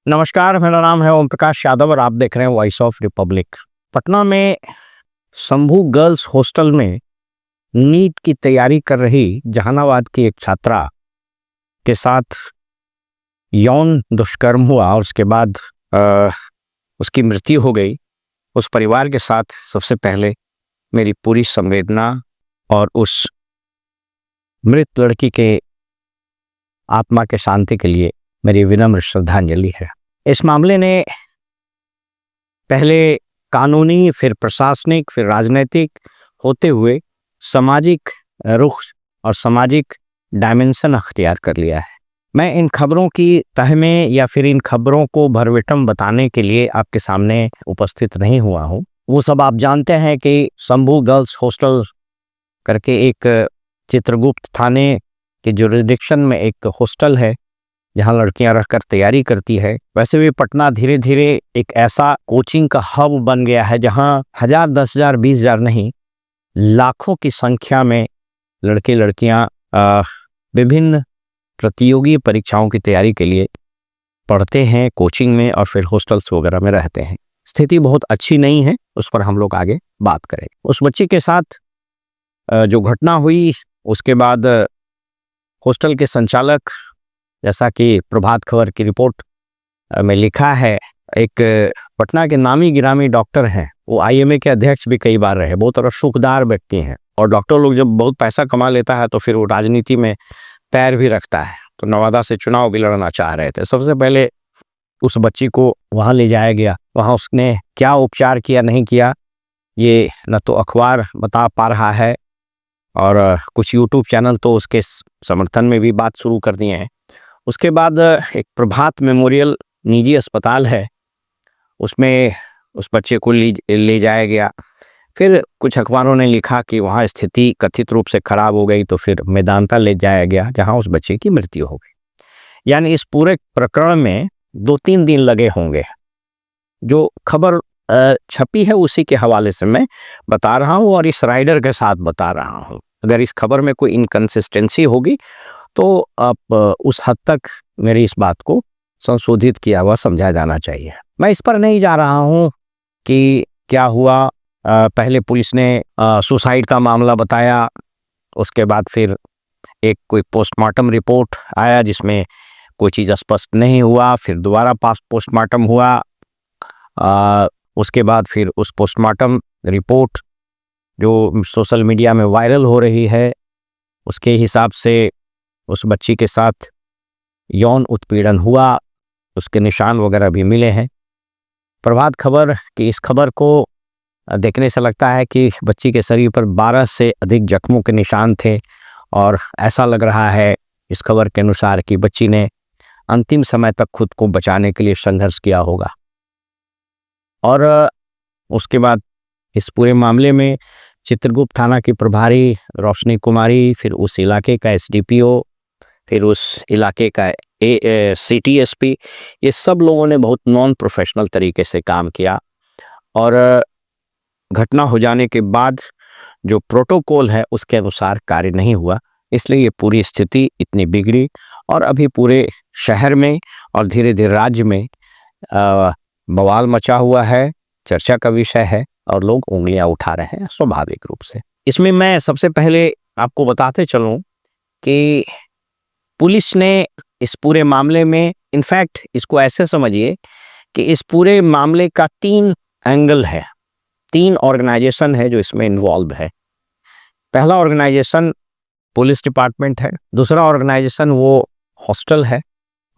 नमस्कार, मेरा नाम है ओम प्रकाश यादव और आप देख रहे हैं वॉइस ऑफ रिपब्लिक। पटना में शंभू गर्ल्स हॉस्टल में नीट की तैयारी कर रही जहानाबाद की एक छात्रा के साथ यौन दुष्कर्म हुआ और उसके बाद उसकी मृत्यु हो गई। उस परिवार के साथ सबसे पहले मेरी पूरी संवेदना और उस मृत लड़की के आत्मा के शांति के लिए मेरी विनम्र श्रद्धांजलि है। इस मामले ने पहले कानूनी, फिर प्रशासनिक, फिर राजनीतिक होते हुए सामाजिक रुख और सामाजिक डायमेंशन अख्तियार कर लिया है। मैं इन खबरों की तह में या फिर इन खबरों को भरविटम बताने के लिए आपके सामने उपस्थित नहीं हुआ हूँ। वो सब आप जानते हैं कि शंभू गर्ल्स हॉस्टल करके एक चित्रगुप्त थाने के जुरिसडिक्शन में एक हॉस्टल है जहाँ लड़कियां रहकर तैयारी करती है। वैसे भी पटना धीरे धीरे एक ऐसा कोचिंग का हब बन गया है जहाँ 1000, 10,000, 20,000 नहीं, लाखों की संख्या में लड़के लड़कियां विभिन्न प्रतियोगी परीक्षाओं की तैयारी के लिए पढ़ते हैं कोचिंग में और फिर हॉस्टल्स वगैरह में रहते हैं। स्थिति बहुत अच्छी नहीं है, उस पर हम लोग आगे बात करें। उस बच्चे के साथ जो घटना हुई उसके बाद हॉस्टल के संचालक, जैसा कि प्रभात खबर की रिपोर्ट में लिखा है, एक पटना के नामी गिरामी डॉक्टर हैं। वो आईएमए के अध्यक्ष भी कई बार रहे, बहुत रसूखदार व्यक्ति हैं। और डॉक्टर लोग जब बहुत पैसा कमा लेता है तो फिर वो राजनीति में पैर भी रखता है। तो नवादा से चुनाव भी लड़ना चाह रहे थे। सबसे पहले उस बच्ची को वहाँ ले जाया गया। वहाँ उसने क्या उपचार किया नहीं किया ये न तो अखबार बता पा रहा है और कुछ यूट्यूब चैनल तो उसके समर्थन में भी बात शुरू कर दिए हैं। उसके बाद एक प्रभात मेमोरियल निजी अस्पताल है, उसमें उस बच्चे को ले जाया गया। फिर कुछ अखबारों ने लिखा कि वहाँ स्थिति कथित रूप से खराब हो गई, तो फिर मेदांता ले जाया गया जहाँ उस बच्चे की मृत्यु हो गई। यानी इस पूरे प्रकरण में 2-3 दिन लगे होंगे। जो खबर छपी है उसी के हवाले से मैं बता रहा हूँ और इस राइडर के साथ बता रहा हूँ। अगर इस खबर में कोई इनकन्सिस्टेंसी होगी तो आप उस हद तक मेरी इस बात को संशोधित किया हुआ समझा जाना चाहिए। मैं इस पर नहीं जा रहा हूँ कि क्या हुआ। पहले पुलिस ने सुसाइड का मामला बताया, उसके बाद फिर एक कोई पोस्टमार्टम रिपोर्ट आया जिसमें कोई चीज़ स्पष्ट नहीं हुआ। फिर दोबारा पोस्टमार्टम हुआ। उसके बाद फिर उस पोस्टमार्टम रिपोर्ट जो सोशल मीडिया में वायरल हो रही है उसके हिसाब से उस बच्ची के साथ यौन उत्पीड़न हुआ, उसके निशान वगैरह भी मिले हैं। प्रभात खबर की इस खबर को देखने से लगता है कि बच्ची के शरीर पर 12 से अधिक जख्मों के निशान थे और ऐसा लग रहा है इस खबर के अनुसार कि बच्ची ने अंतिम समय तक खुद को बचाने के लिए संघर्ष किया होगा। और उसके बाद इस पूरे मामले में चित्रगुप्त थाना की प्रभारी रोशनी कुमारी, फिर उस इलाके का एसडीपीओ, फिर उस इलाके का सीटीएसपी, ये सब लोगों ने बहुत नॉन प्रोफेशनल तरीके से काम किया। और घटना हो जाने के बाद जो प्रोटोकॉल है उसके अनुसार कार्य नहीं हुआ, इसलिए ये पूरी स्थिति इतनी बिगड़ी और अभी पूरे शहर में और धीरे धीरे राज्य में बवाल मचा हुआ है, चर्चा का विषय है और लोग उंगलियां उठा रहे हैं स्वाभाविक रूप से। इसमें मैं सबसे पहले आपको बताते चलूं कि पुलिस ने इस पूरे मामले में, इनफैक्ट इसको ऐसे समझिए कि इस पूरे मामले का 3 एंगल है, 3 ऑर्गेनाइजेशन है जो इसमें इन्वॉल्व है। पहला ऑर्गेनाइजेशन पुलिस डिपार्टमेंट है, दूसरा ऑर्गेनाइजेशन वो हॉस्टल है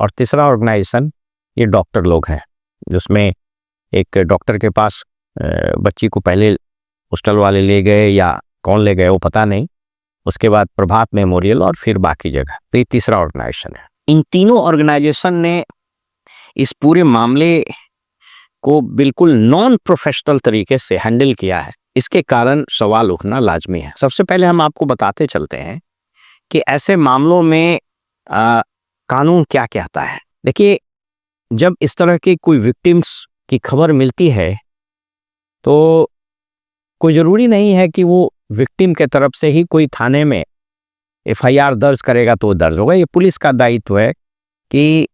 और तीसरा ऑर्गेनाइजेशन ये डॉक्टर लोग हैं, जिसमें एक डॉक्टर के पास बच्ची को पहले हॉस्टल वाले ले गए या कौन ले गए वो पता नहीं, उसके बाद प्रभात मेमोरियल और फिर बाकी जगह। तो ये तीसरा ऑर्गेनाइजेशन है। इन तीनों ऑर्गेनाइजेशन ने इस पूरे मामले को बिल्कुल नॉन प्रोफेशनल तरीके से हैंडल किया है। इसके कारण सवाल उठना लाजमी है। सबसे पहले हम आपको बताते चलते हैं कि ऐसे मामलों में कानून क्या कहता है। देखिए, जब इस तरह की कोई विक्टिम्स की खबर मिलती है तो कोई ज़रूरी नहीं है कि वो विक्टिम के तरफ से ही कोई थाने में एफआईआर दर्ज करेगा तो दर्ज होगा। ये पुलिस का दायित्व है कि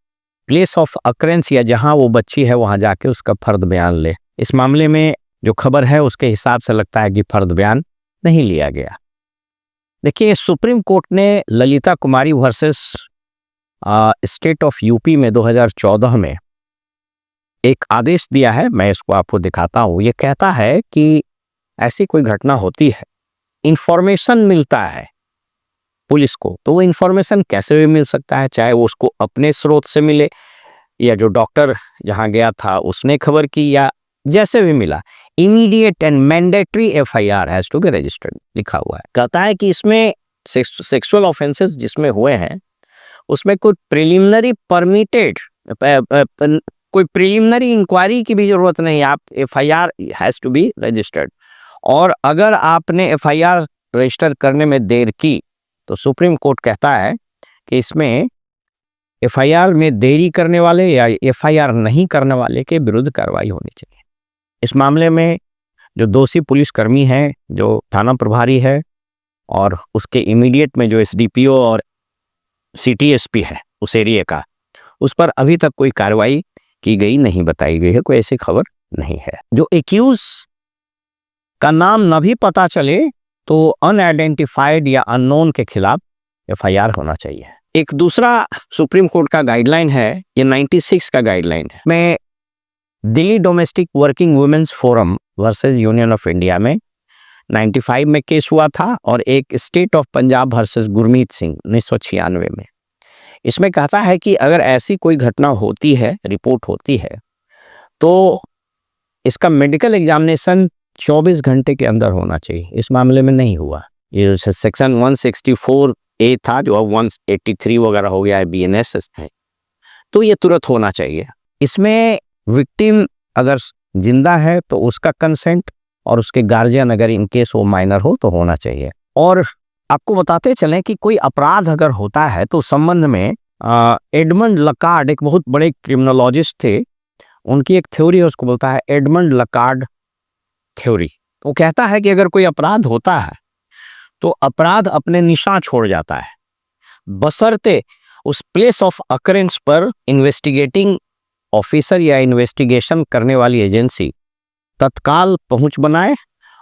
प्लेस ऑफ अकरेंस या जहां वो बच्ची है वहां जाके उसका फर्द बयान ले। इस मामले में जो खबर है उसके हिसाब से लगता है कि फर्द बयान नहीं लिया गया। देखिए, सुप्रीम कोर्ट ने ललिता कुमारी वर्सेस स्टेट ऑफ यूपी में 2014 में एक आदेश दिया है। मैं इसको आपको दिखाता हूं। ये कहता है कि ऐसी कोई घटना होती है, इंफॉर्मेशन मिलता है पुलिस को, तो वो इंफॉर्मेशन कैसे भी मिल सकता है, चाहे वो उसको अपने स्रोत से मिले या जो डॉक्टर जहां गया था उसने खबर की, या जैसे भी मिला, immediate and mandatory FIR has to be registered लिखा हुआ है। कहता है कि इसमें सेक्सुअल ऑफेंसेस जिसमें हुए हैं उसमें कोई प्रिलिमिनरी परमिटेड कोई प्रिलिमिनरी इंक्वायरी की भी जरूरत नहीं, आप FIR has to be registered. और अगर आपने एफआईआर रजिस्टर करने में देर की तो सुप्रीम कोर्ट कहता है कि इसमें एफआईआर में देरी करने वाले या एफआईआर नहीं करने वाले के विरुद्ध कार्रवाई होनी चाहिए। इस मामले में जो दोषी पुलिसकर्मी है, जो थाना प्रभारी है और उसके इमीडिएट में जो एसडीपीओ और सीटीएसपी है उस एरिया का, उस पर अभी तक कोई कार्रवाई की गई नहीं बताई गई है, कोई ऐसी खबर नहीं है। जो एक्यूज का नाम न भी पता चले तो अनआइडेंटिफाइड या अननोन के खिलाफ एफआईआर होना चाहिए। एक दूसरा सुप्रीम कोर्ट का गाइडलाइन है, ये 96 का गाइडलाइन है। मैं Delhi domestic working women's forum versus Union of India में 95 में केस हुआ था और एक state of Punjab versus Gurmeet Singh 1996 में। इसमें कहता है कि अगर ऐसी कोई घटना होती है, रिपोर्ट होती है, तो इसका मेडिकल एग्जामिनेशन 24 घंटे के अंदर होना चाहिए। इस मामले में नहीं हुआ। ये सेक्शन 164A था जो अब 183 वगैरह हो गया है, बीएनएस है, तो ये तुरंत होना चाहिए। इसमें विक्टिम अगर जिंदा है तो उसका कंसेंट और उसके गार्जियन अगर इनकेस वो माइनर हो तो होना चाहिए। और आपको बताते चलें कि कोई अपराध अगर होता है तो उस संबंध में एडमंड लकार्ड एक बहुत बड़े क्रिमिनोलॉजिस्ट थे, उनकी एक थ्योरी है, उसको बोलता है एडमंड लकार्ड थ्योरी। वो कहता है कि अगर कोई अपराध होता है तो अपराध अपने निशान छोड़ जाता है, बशर्ते उस प्लेस ऑफ अकरेंस पर इन्वेस्टिगेटिंग ऑफिसर या इन्वेस्टिगेशन करने वाली एजेंसी तत्काल पहुंच बनाए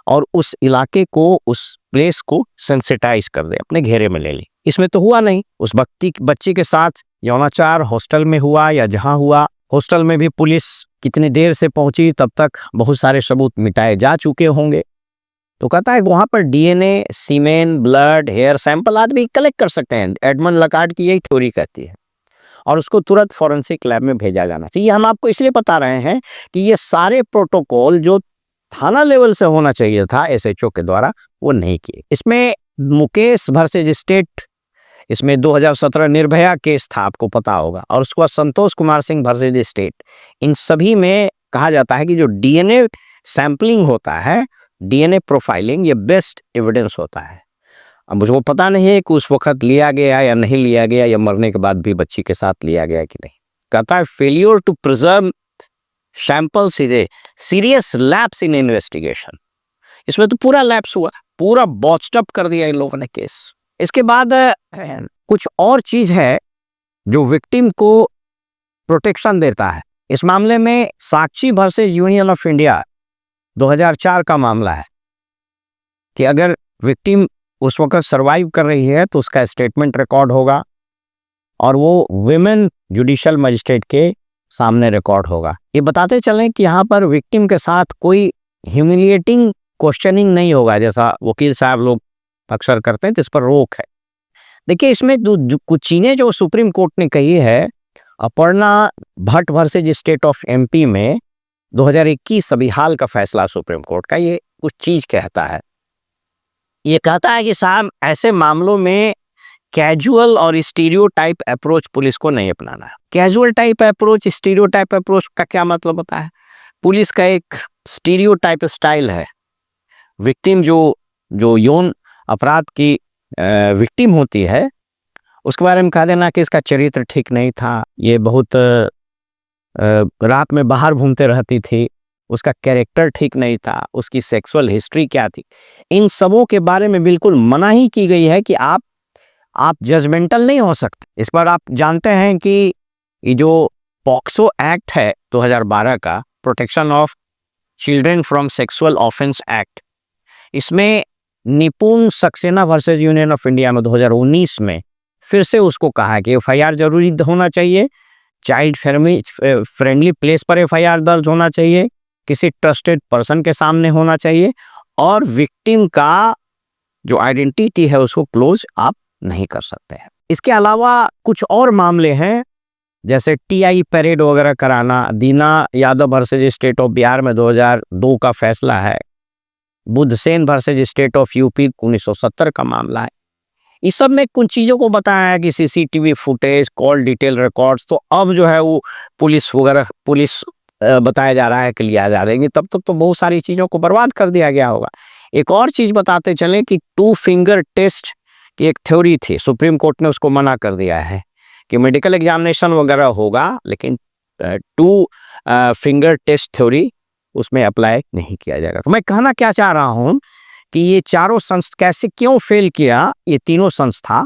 और उस इलाके को, उस प्लेस को सेंसिटाइज कर दे, अपने घेरे में ले ले। इसमें तो हुआ नहीं। उस बच्ची के साथ यौनाचार हॉस्टल में हुआ या जहां हुआ, हॉस्टल में भी पुलिस कितनी देर से पहुंची, तब तक बहुत सारे सबूत मिटाए जा चुके होंगे। तो कहता है वहां पर डीएनए, सीमेन, ब्लड, हेयर सैंपल आदि कलेक्ट कर सकते हैं। एडमंड लकार्ड की यही थ्योरी कहती है और उसको तुरंत फॉरेंसिक लैब में भेजा जाना चाहिए। हम आपको इसलिए बता रहे हैं कि ये सारे प्रोटोकॉल जो थाना लेवल से होना चाहिए था एसएचओ के द्वारा, वो नहीं किए। इसमें मुकेश वर्सेस स्टेट, इसमें 2017 निर्भया केस था, आपको पता होगा, और उसके बाद संतोष कुमार सिंह वर्सेस स्टेट। इन सभी में कहा जाता है कि जो डीएनए सैंपलिंग होता है, डीएनए प्रोफाइलिंग, ये बेस्ट एविडेंस होता है। अब मुझको पता नहीं है कि उस वक्त लिया गया या नहीं लिया गया, या मरने के बाद भी बच्ची के साथ लिया गया कि नहीं। कहता है failure to preserve samples is a serious lapse in investigation. इसमें तो पूरा लैप्स हुआ, पूरा बॉच्ड अप कर दिया इन लोगों ने केस। इसके बाद कुछ और चीज है जो विक्टिम को प्रोटेक्शन देता है। इस मामले में साक्षी वर्सेस यूनियन ऑफ इंडिया 2004 का मामला है कि अगर विक्टिम उस वक्त सरवाइव कर रही है तो उसका स्टेटमेंट रिकॉर्ड होगा और वो वुमेन जुडिशियल मजिस्ट्रेट के सामने रिकॉर्ड होगा। ये बताते चलें कि यहाँ पर विक्टिम के साथ कोई ह्यूमिलिएटिंग क्वेश्चनिंग नहीं होगा, जैसा वकील साहब लोग अक्सर करते हैं, तो इस पर रोक है। देखिए, इसमें कुछ चीजें जो सुप्रीम कोर्ट ने कही है, Aparna Bhatt versus state of MP में 2021 अभी हाल का फैसला सुप्रीम कोर्ट का, ये कुछ चीज कहता है। ये कहता है कि साहब ऐसे मामलों में कैजुअल और स्टीरियोटाइप अप्रोच पुलिस को नहीं अपनाना है। Casual type approach, stereotype approach का क्या मतलब होता है? पुलिस का एक स्टीरियोटाइप स्टाइल है। विक्टिम जो यौन अपराध की विक्टिम होती है, उसके बारे में कह देना कि इसका चरित्र ठीक नहीं था, ये बहुत रात में बाहर घूमते रहती थी, उसका कैरेक्टर ठीक नहीं था, उसकी सेक्सुअल हिस्ट्री क्या थी, इन सबों के बारे में बिल्कुल मनाही की गई है कि आप जजमेंटल नहीं हो सकते। इस पर आप जानते हैं कि ये जो पॉक्सो एक्ट है 2012 का, protection of children from sexual offence act, इसमें निपुण Saxena versus Union of India में 2019 में फिर से उसको कहा कि एफआईआर जरूरी होना चाहिए, चाइल्ड फ्रेंडली प्लेस पर एफआईआर दर्ज होना चाहिए, किसी ट्रस्टेड पर्सन के सामने होना चाहिए, और विक्टिम का जो आइडेंटिटी है उसको क्लोज आप नहीं कर सकते हैं। इसके अलावा कुछ और मामले हैं, जैसे टीआई परेड वगैरह कराना, Dina Yadav versus state of Bihar में 2002 का फैसला है, Buddhsen versus state of UP 1970 का मामला है। इस सब में कुछ चीज़ों को बताया है कि CCTV footage, call detail records, तो अब जो है वो पुलिस बताया जा रहा है कि लिया जा देंगे, तब तक तो बहुत सारी चीज़ों को बर्बाद कर दिया गया होगा। एक और चीज़ बताते चलें कि 2 फिंगर टेस्ट की एक थ्योरी थी, सुप्रीम कोर्ट ने उसको मना कर दिया है कि मेडिकल एग्जामिनेशन वगैरह होगा, लेकिन 2 फिंगर टेस्ट थ्योरी उसमें अप्लाई नहीं किया जाएगा। तो मैं कहना क्या चाह रहा हूं कि ये चारों संस्था कैसे क्यों फेल किया, ये तीनों संस्था।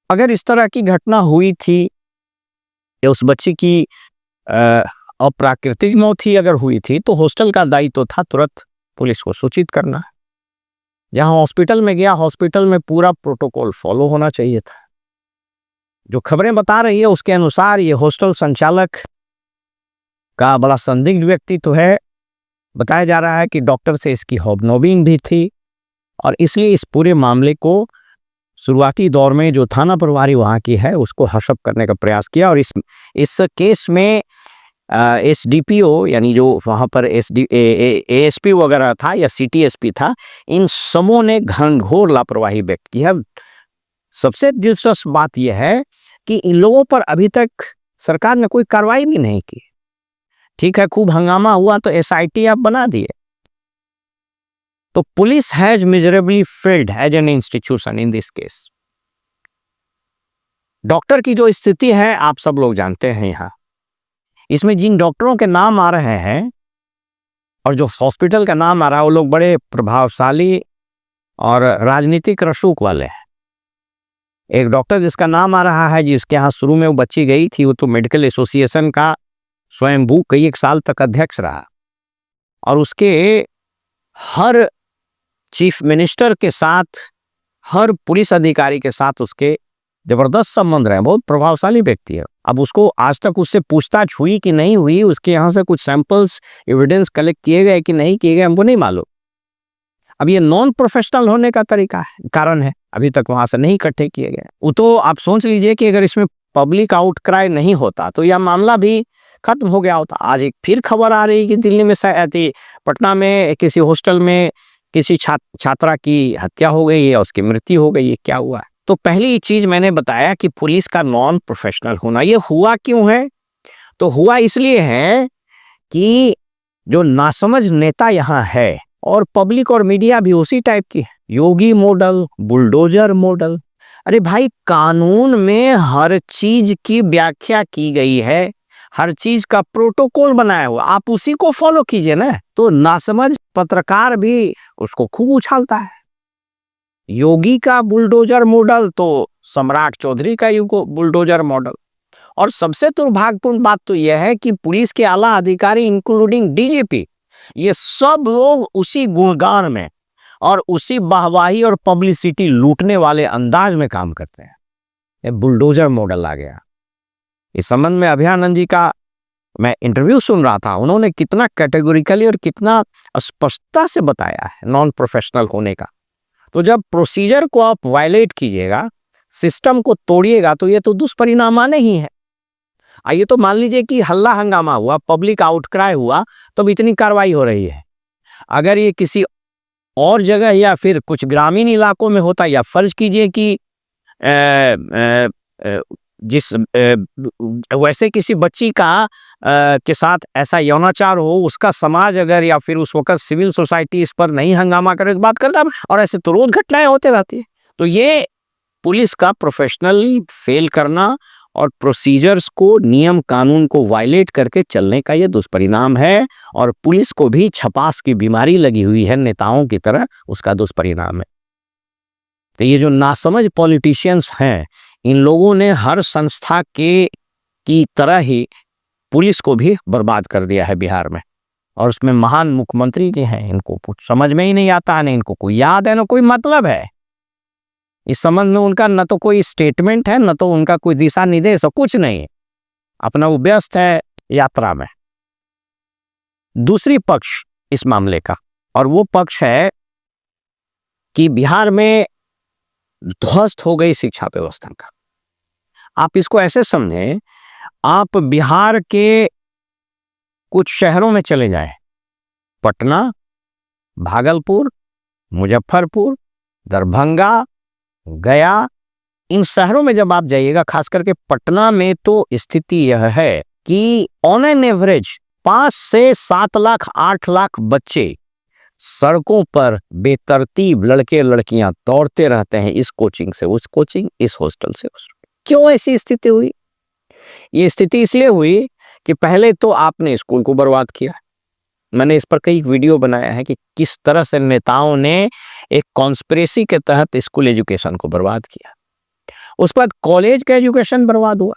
अगर इस तरह की घटना हुई थी या उस बच्ची की अप्राकृतिक मौत ही अगर हुई थी, तो हॉस्टल का दायित्व था तुरंत पुलिस को सूचित करना। जहां हॉस्पिटल में गया, हॉस्पिटल में पूरा प्रोटोकॉल फॉलो होना चाहिए था। जो खबरें बता रही है उसके अनुसार ये हॉस्टल संचालक का बड़ा संदिग्ध व्यक्ति तो है। बताया जा रहा है कि डॉक्टर से इसकी हॉबनॉबिंग भी थी, और इसलिए इस पूरे मामले को शुरुआती दौर में जो थाना प्रभारी वहाँ की है उसको हशप करने का प्रयास किया। और इस केस में एसडीपीओ यानी जो वहाँ पर एएसपी वगैरह था या सीटीएसपी था, इन सबों ने घनघोर लापरवाही व्यक्त की है। सबसे दिलचस्प बात यह है कि इन लोगों पर अभी तक सरकार ने कोई कार्रवाई भी नहीं की। ठीक है, खूब हंगामा हुआ तो एसआईटी आप बना दिए। तो police has miserably failed as an institution in this case. Doctor की जो स्थिति है आप सब लोग जानते हैं। यहाँ इसमें जिन डॉक्टरों के नाम आ रहे हैं और जो हॉस्पिटल का नाम आ रहा है, वो लोग बड़े प्रभावशाली और राजनीतिक रसूख वाले हैं। एक डॉक्टर जिसका नाम आ रहा है, जिसके यहाँ शुरू में वो बच्ची गई थी, वो तो मेडिकल एसोसिएशन का स्वयंभू कई एक साल तक अध्यक्ष रहा, और उसके हर चीफ मिनिस्टर के साथ, हर पुलिस अधिकारी के साथ उसके जबरदस्त संबंध रहे। बहुत प्रभावशाली व्यक्ति है। अब उसको आज तक उससे पूछताछ हुई कि नहीं हुई, उसके यहाँ से कुछ सैंपल्स एविडेंस कलेक्ट किए गए कि नहीं किए गए, हमको नहीं मालूम। अब ये नॉन प्रोफेशनल होने का तरीका है, कारण है, अभी तक वहां से नहीं इकट्ठे किए गए। वो तो आप सोच लीजिए कि अगर इसमें पब्लिक आउटक्राई नहीं होता तो यह मामला भी खत्म हो गया होता। आज एक फिर खबर आ रही है कि दिल्ली में पटना में किसी हॉस्टल में किसी छात्रा की हत्या हो गई है, उसकी मृत्यु हो गई है। क्या हुआ है? तो पहली चीज मैंने बताया कि पुलिस का नॉन प्रोफेशनल होना। ये हुआ क्यों है? तो हुआ इसलिए है कि जो नासमझ नेता यहाँ है, और पब्लिक और मीडिया भी उसी टाइप की है, योगी मॉडल, बुलडोजर मॉडल। अरे भाई, कानून में हर चीज की व्याख्या की गई है, हर चीज का प्रोटोकॉल बनाया हुआ, आप उसी को फॉलो कीजिए ना। तो नासमझ पत्रकार भी उसको खूब उछालता है। योगी का बुलडोजर मॉडल तो सम्राट चौधरी का बुलडोजर मॉडल। और सबसे दुर्भाग्यपूर्ण बात तो यह है कि पुलिस के आला अधिकारी इंक्लूडिंग डीजीपी, ये सब लोग उसी गुणगान में और उसी वाहवाही और पब्लिसिटी लूटने वाले अंदाज में काम करते हैं। ये बुलडोजर मॉडल आ गया। इस संबंध में अभयानंद जी का मैं इंटरव्यू सुन रहा था, उन्होंने कितना कैटेगोरिकली और कितना स्पष्टता से बताया है नॉन प्रोफेशनल होने का। तो जब प्रोसीजर को आप वायलेट कीजिएगा, सिस्टम को तोड़िएगा, तो ये तो दुष्परिणाम आने ही है। आइए तो मान लीजिए कि हल्ला हंगामा हुआ, पब्लिक आउटक्राई हुआ, तो इतनी कार्रवाई हो रही है। अगर ये किसी और जगह या फिर कुछ ग्रामीण इलाकों में होता, या फर्ज कीजिए कि वैसे किसी बच्ची का के साथ ऐसा यौनाचार हो, उसका समाज अगर या फिर उस वक्त सिविल सोसाइटी इस पर नहीं हंगामा करे, बात करता, और ऐसे तो रोज घटनाएं होते रहती है। तो ये पुलिस का प्रोफेशनल फेल करना और प्रोसीजर्स को, नियम कानून को वायलेट करके चलने का ये दुष्परिणाम है। और पुलिस को भी छपास की बीमारी लगी हुई है नेताओं की तरह, उसका दुष्परिणाम है। तो ये जो नासमझ पॉलिटिशियंस हैं, इन लोगों ने हर संस्था के की तरह ही पुलिस को भी बर्बाद कर दिया है बिहार में। और उसमें महान मुख्यमंत्री जी हैं, इनको कुछ समझ में ही नहीं आता है, न इनको कोई याद है, न कोई मतलब है इस संबंध में उनका, न तो कोई स्टेटमेंट है, न तो उनका कोई दिशा निर्देश, कुछ नहीं है। अपना वो व्यस्त है यात्रा में। दूसरी पक्ष इस मामले का, और वो पक्ष है कि बिहार में ध्वस्त हो गई शिक्षा व्यवस्था का। आप इसको ऐसे समझें, आप बिहार के कुछ शहरों में चले जाएं, पटना, भागलपुर, मुजफ्फरपुर, दरभंगा, गया, इन शहरों में जब आप जाइएगा, खास करके पटना में, तो स्थिति यह है कि ऑन एन एवरेज 5 से 7 लाख 8 लाख बच्चे सड़कों पर बेतरतीब लड़के लड़कियां दौड़ते रहते हैं, इस कोचिंग से उस कोचिंग, इस हॉस्टल से उस। क्यों ऐसी स्थिति हुई? ये स्थिति इसलिए हुई कि पहले तो आपने स्कूल को बर्बाद किया। मैंने इस पर कई वीडियो बनाया है कि किस तरह से नेताओं ने एक कॉन्स्पिरेसी के तहत स्कूल एजुकेशन को बर्बाद किया। उसके बाद कॉलेज का एजुकेशन बर्बाद हुआ।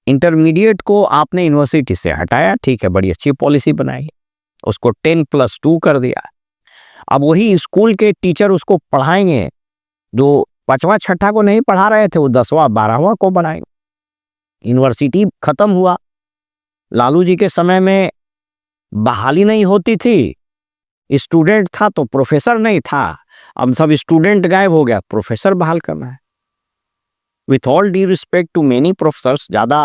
इंटरमीडिएट को आपने यूनिवर्सिटी से हटाया, ठीक है, बड़ी अच्छी पॉलिसी बनाई, उसको 10+2 कर दिया। अब वही स्कूल के टीचर उसको पढ़ाएंगे, जो 5वां 6ठा को नहीं पढ़ा रहे थे, वो 10वां 12वां को पढ़ाएंगे। यूनिवर्सिटी खत्म हुआ। लालू जी के समय में बहाली नहीं होती थी, स्टूडेंट था तो प्रोफेसर नहीं था। अब सब स्टूडेंट गायब हो गया, प्रोफेसर बहाल करना है। With all due respect to many professors, ज़्यादा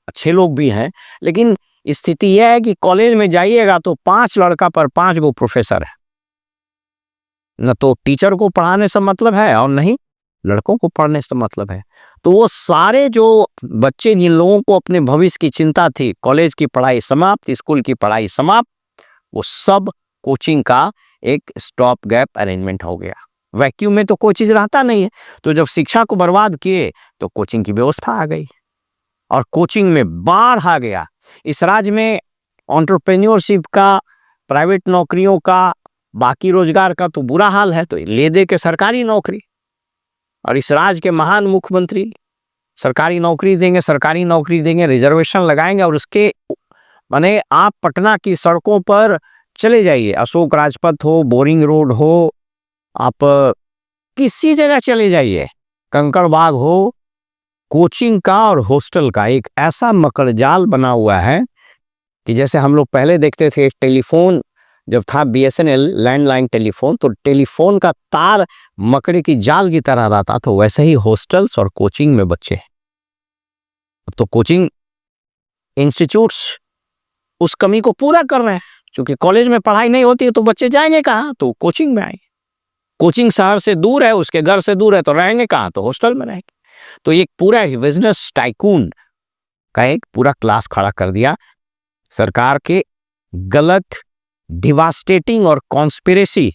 अच्छे लोग भी हैं, लेकिन स्थिति यह है कि कॉलेज में जाइएगा तो 5 लड़का पर 5 वो प्रोफेसर है। न तो टीचर को पढ़ाने से मतलब है और नहीं लड़कों को पढ़ने से मतलब है। तो वो सारे जो बच्चे, जिन लोगों को अपने भविष्य की चिंता थी, कॉलेज की पढ़ाई समाप्त, स्कूल की पढ़ाई समाप्त, वो सब कोचिंग का एक स्टॉप गैप अरेंजमेंट हो गया। वैक्यूम में तो कोई चीज रहता नहीं है, तो जब शिक्षा को बर्बाद किए तो कोचिंग की व्यवस्था आ गई और कोचिंग में बाढ़ आ गया। इस राज्य में एंटरप्रेन्योरशिप का, प्राइवेट नौकरियों का, बाकी रोजगार का तो बुरा हाल है, तो ले दे के सरकारी नौकरी। और इस राज्य के महान मुख्यमंत्री सरकारी नौकरी देंगे, सरकारी नौकरी देंगे, रिजर्वेशन लगाएंगे। और उसके माने आप पटना की सड़कों पर चले जाइए, अशोक राजपथ हो, बोरिंग रोड हो, आप किसी जगह चले जाइए, कंकड़बाग हो, कोचिंग का और हॉस्टल का एक ऐसा मकड़जाल बना हुआ है कि जैसे हम लोग पहले देखते थे टेलीफोन जब था BSNL लैंडलाइन टेलीफोन, तो टेलीफोन का तार मकड़े की जाल की तरह रहता, तो वैसे ही हॉस्टल्स और कोचिंग में बच्चे। अब तो कोचिंग इंस्टीट्यूट्स उस कमी को पूरा कर रहे हैं, क्योंकि कॉलेज में पढ़ाई नहीं होती है तो बच्चे जाएंगे कहाँ? तो कोचिंग में आएंगे। कोचिंग शहर से दूर है, उसके घर से दूर है, तो रहेंगे कहाँ? तो हॉस्टल में रहेंगे। तो एक पूरा बिजनेस टाइकून का एक पूरा क्लास खड़ा कर दिया सरकार के गलत, डिवास्टेटिंग और कॉन्स्पिरेसी,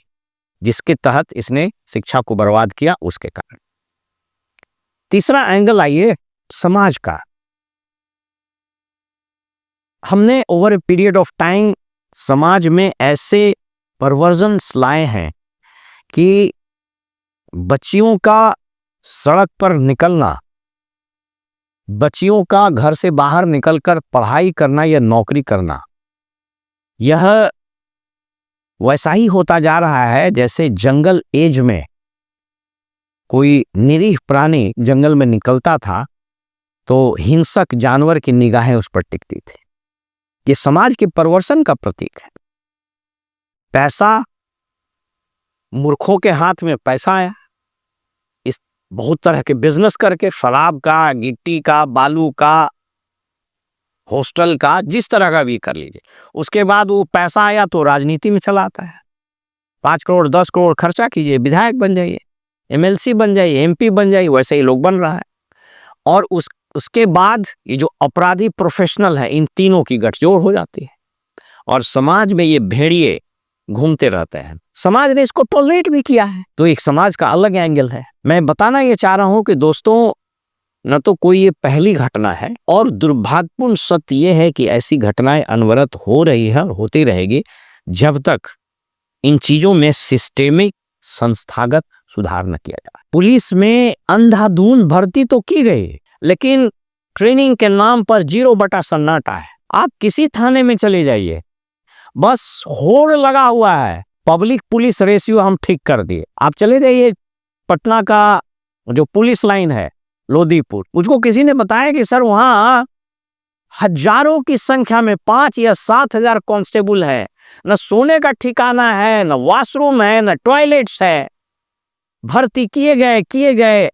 जिसके तहत इसने शिक्षा को बर्बाद किया, उसके कारण। तीसरा एंगल आइए समाज का। हमने over a period of time समाज में ऐसे परवर्जन्स लाए हैं कि बच्चियों का सड़क पर निकलना, बच्चियों का घर से बाहर निकलकर पढ़ाई करना या नौकरी करना, यह वैसा ही होता जा रहा है जैसे जंगल एज में कोई निरीह प्राणी जंगल में निकलता था तो हिंसक जानवर की निगाहें उस पर टिकती थी। ये समाज के परिवर्तन का प्रतीक है। पैसा, मूर्खों के हाथ में पैसा आया, इस बहुत तरह के बिजनेस करके, शराब का, गिट्टी का, बालू का, हॉस्टल का, जिस तरह का भी कर लीजिए। उसके बाद वो पैसा आया तो राजनीति में चला आता है। 5 करोड़ 10 करोड़ खर्चा कीजिए, विधायक बन जाइए, MLC बन जाइए, MP बन जाइए, वैसे ही लोग बन रहा है। और उसके बाद ये जो अपराधी प्रोफेशनल है, इन तीनों की गठजोड़ हो जाती है और समाज में ये भेड़िए घूमते रहते हैं। समाज ने इसको टॉलरेट भी किया है, तो एक समाज का अलग एंगल है। मैं बताना ये चाह रहा हूं कि दोस्तों, न तो कोई ये पहली घटना है, और दुर्भाग्यपूर्ण सत्य ये है कि ऐसी घटनाएं अनवरत हो रही है और होती रहेगी जब तक इन चीजों में सिस्टेमिक, संस्थागत सुधार न किया जाए। पुलिस में अंधाधुंध भर्ती तो की गई, लेकिन ट्रेनिंग के नाम पर 0 सन्नाटा है। आप किसी थाने में चले जाइए, बस होड़ लगा हुआ है, पब्लिक पुलिस रेशियो हम ठीक कर दिए। आप चले जाइए पटना का जो पुलिस लाइन है लोदीपुर, मुझको किसी ने बताया कि सर वहां हजारों की संख्या में 5 या 7 हजार कांस्टेबल है, न सोने का ठिकाना है, न वॉशरूम है, न टॉयलेट्स है। भर्ती किए गए,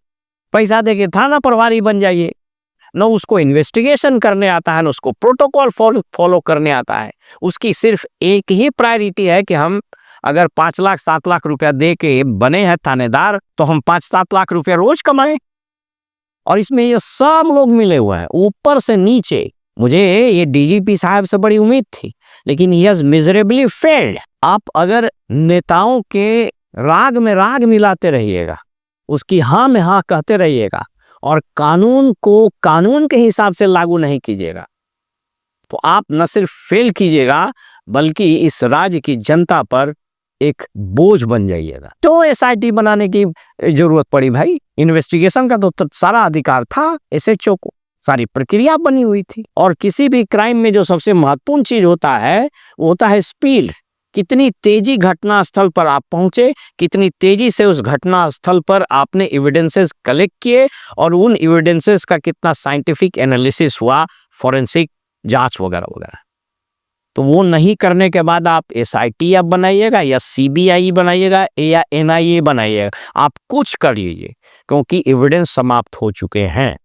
पैसा देके थाना प्रभारी बन जाइए। न उसको इन्वेस्टिगेशन करने आता है, न उसको प्रोटोकॉल फॉलो करने आता है। उसकी सिर्फ एक ही प्रायोरिटी है कि हम अगर 5 लाख 7 लाख रुपया दे के बने हैं थानेदार, तो हम 5-7 लाख रुपया रोज कमाएं। और इसमें ये सब लोग मिले हुए हैं ऊपर से नीचे। मुझे ये डीजीपी साहब से बड़ी उम्मीद थी, लेकिन ही हैज मिजरेबली फेल्ड। आप अगर नेताओं के राग में राग मिलाते रहिएगा, उसकी हाँ में हाँ कहते रहिएगा, और कानून को कानून के हिसाब से लागू नहीं कीजिएगा, तो आप न सिर्फ फेल कीजिएगा, बल्कि इस राज्य की जनता पर एक बोझ बन जाइएगा। तो एसआईटी बनाने की जरूरत पड़ी भाई। इन्वेस्टिगेशन का तो सारा अधिकार था एसएचओ को, सारी प्रक्रिया बनी हुई थी। और किसी भी क्राइम में जो सबसे महत्वपूर्ण चीज होता है वो होता है स्पीड। कितनी तेजी घटना स्थल पर आप पहुंचे, कितनी तेजी से उस घटना स्थल पर आपने एविडेंसेस कलेक्ट किए, और उन एविडेंसेस का कितना साइंटिफिक एनालिसिस हुआ, फॉरेंसिक जांच वगैरह वगैरह। तो वो नहीं करने के बाद आप एसआईटी आप बनाइएगा या सीबीआई बनाइएगा या एनआईए बनाइएगा, आप कुछ कर लीजिए, क्योंकि एविडेंस समाप्त हो चुके हैं।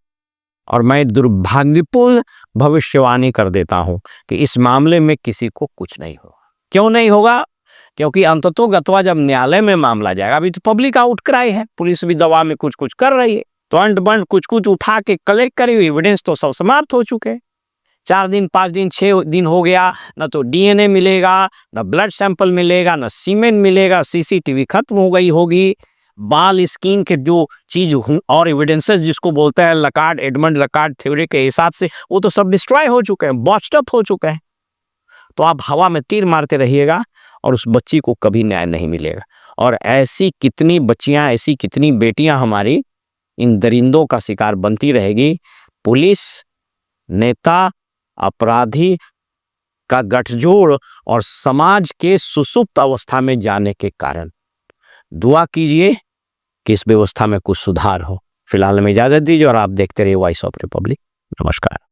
और मैं दुर्भाग्यपूर्ण भविष्यवाणी कर देता हूं कि इस मामले में किसी को कुछ नहीं होगा। क्यों नहीं होगा? क्योंकि अंततोगत्वा जब न्यायालय में मामला जाएगा, अभी तो पब्लिक आउटक्राई है, पुलिस भी दवा में कुछ कुछ कर रही है, तो अंड बंड कुछ कुछ उठा के कलेक्ट करी हुई एविडेंस तो सब समाप्त हो चुके हैं। 4 दिन 5 दिन 6 दिन हो गया, न तो डीएनए मिलेगा, न ब्लड सैंपल मिलेगा, न सीमेन मिलेगा, सीसीटीवी खत्म हो गई होगी, बाल स्किन के जो चीज और एविडेंसेस जिसको बोलते हैं लकार्ड एडमंड लकार्ड थ्योरी के हिसाब से, वो तो सब डिस्ट्रॉय हो चुके हैं, बॉस्ट अप हो चुके हैं। तो आप हवा में तीर मारते रहिएगा और उस बच्ची को कभी न्याय नहीं मिलेगा। और ऐसी कितनी बच्चियां, ऐसी कितनी बेटियां हमारी इन दरिंदों का शिकार बनती रहेगी। पुलिस, नेता, अपराधी का गठजोड़ और समाज के सुसुप्त अवस्था में जाने के कारण दुआ कीजिए कि इस व्यवस्था में कुछ सुधार हो। फिलहाल में इजाजत दीजिए और आप देखते रहिए वॉइस ऑफ रिपब्लिक। नमस्कार।